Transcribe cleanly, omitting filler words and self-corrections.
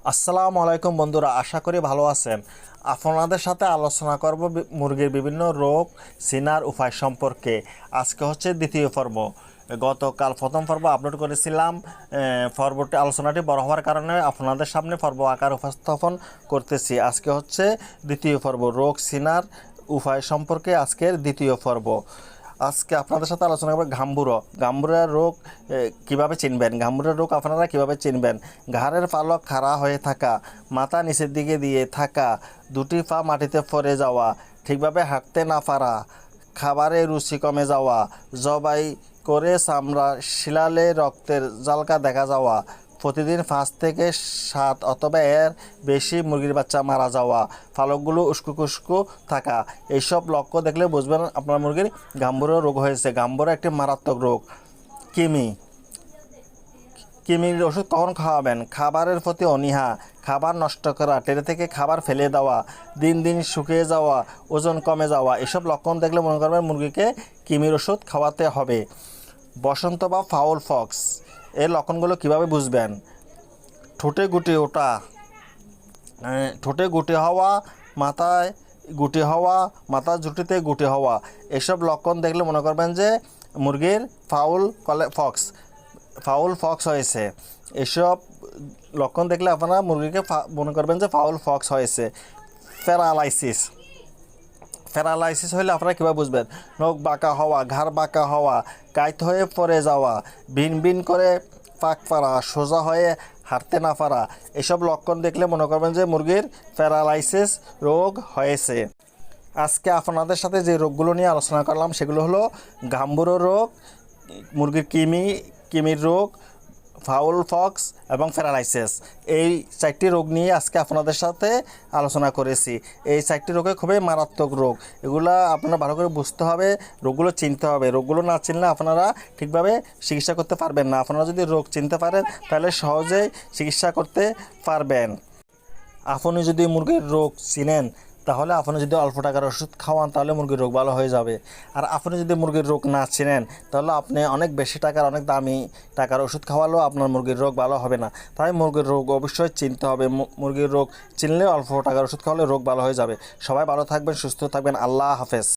আসসালামু আলাইকুম বন্ধুরা, আশা করি ভালো আছেন। আপনাদের সাথে আলোচনা করব মুরগির বিভিন্ন রোগ চেনার উপায় সম্পর্কে। আজকে হচ্ছে দ্বিতীয় পর্ব। গতকাল প্রথম পর্ব আপলোড করেছিলাম। পর্বটি আলোচনাটি বড় হওয়ার কারণে আপনাদের সামনে পর্ব আকার উপস্থাপন করতেছি। আজকে হচ্ছে দ্বিতীয় পর্ব, রোগ চেনার উপায় সম্পর্কে আজকের দ্বিতীয় পর্ব। আজকে আপনাদের সাথে আলোচনা করব গাম্বুরা রোগ কিভাবে চিনবেন। গাম্বুরা রোগ আপনারা কিভাবে চিনবেন? ঘাড়ের পালক খাড়া হয়ে থাকা, মাথা নিচের দিকে দিয়ে থাকা, দুটি পা মাটিতে পড়ে যাওয়া, ঠিকভাবে হাঁটতে না পারা, খাবারের রুচি কমে যাওয়া, জবাই করে চামড়া শিলালে রক্তের ঝালকা দেখা যাওয়া, প্রতিদিন 5 থেকে 7 অথবা এর বেশি মুরগির বাচ্চা মারা যাওয়া, পালকগুলো উস্কো খুস্কো থাকা। এইসব লক্ষ্য দেখলে বুঝবেন আপনার মুরগির গাম্বুরা রোগ হয়েছে। গাম্বুরা একটি মারাত্মক রোগ। কিমির ওষুধ কখন খাওয়াবেন? খাবারের প্রতি অনীহা, খাবার নষ্ট করা, ট্রে থেকে খাবার ফেলে দেওয়া, দিন দিন শুকিয়ে যাওয়া, ওজন কমে যাওয়া, এসব লক্ষণ দেখলে মনে করবেন মুরগিকে কিমির ওষুধ খাওয়াতে হবে। বসন্ত বা ফাউল ফক্স, এর লক্ষণগুলো কিভাবে বুঝবেন? ঠোঁটে গুটি ওঠা, ঠোঁটে গুটি হওয়া, মাথায় গুটি হওয়া, মাথার ঝুঁটিতে গুটি হওয়া, এসব লক্ষণ দেখলে মনে করবেন যে মুরগির ফাউল ফক্স হয়েছে। এসব লক্ষণ দেখলে আপনারা মুরগিকে মনে করবেন যে ফাউল ফক্স হয়েছে। প্যারালাইসিস হলে আপনারা কীভাবে বুঝবেন? নখ বাঁকা হওয়া, ঘাড় বাঁকা হওয়া, কাইত হয়ে পড়ে যাওয়া, ভিন ভিন করে পাক পারা, সোজা হয়ে হাঁটতে না পারা, এসব লক্ষণ দেখলে মনে করবেন যে মুরগির প্যারালাইসিস রোগ হয়েছে। আজকে আপনাদের সাথে যে রোগগুলো নিয়ে আলোচনা করলাম সেগুলো হলো গাম্বুরা রোগ, মুরগির কিমির রোগ, ফাউল ফক্স এবং প্যারালাইসিস। এই 4টি রোগ নিয়ে আজকে আপনাদের সাথে আলোচনা করেছি। এই 4টি রোগে খুবই মারাত্মক রোগ। এগুলো আপনারা ভালো করে বুঝতে হবে, রোগগুলো চিনতে হবে। রোগগুলো না চিনলে আপনারা ঠিকভাবে চিকিৎসা করতে পারবেন না। আপনারা যদি রোগ চিনতে পারেন তাহলে সহজেই চিকিৎসা করতে পারবেন। আপনি যদি মুরগির রোগ চিনেন তাহলে আপনি যদি অল্প টাকার ওষুধ খাওয়ান তাহলে মুরগির রোগ ভালো হয়ে যাবে। আর আপনি যদি মুরগির রোগ না চিনেন তাহলে আপনি অনেক বেশি টাকার, অনেক দামি টাকার ওষুধ খাওয়ালেও আপনার মুরগির রোগ ভালো হবে না। তাই মুরগির রোগ অবশ্যই চিনতে হবে। মুরগির রোগ চিনলে অল্প টাকার ওষুধ খাওয়ালে রোগ ভালো হয়ে যাবে। সবাই ভালো থাকবেন, সুস্থ থাকবেন। আল্লাহ হাফেজ।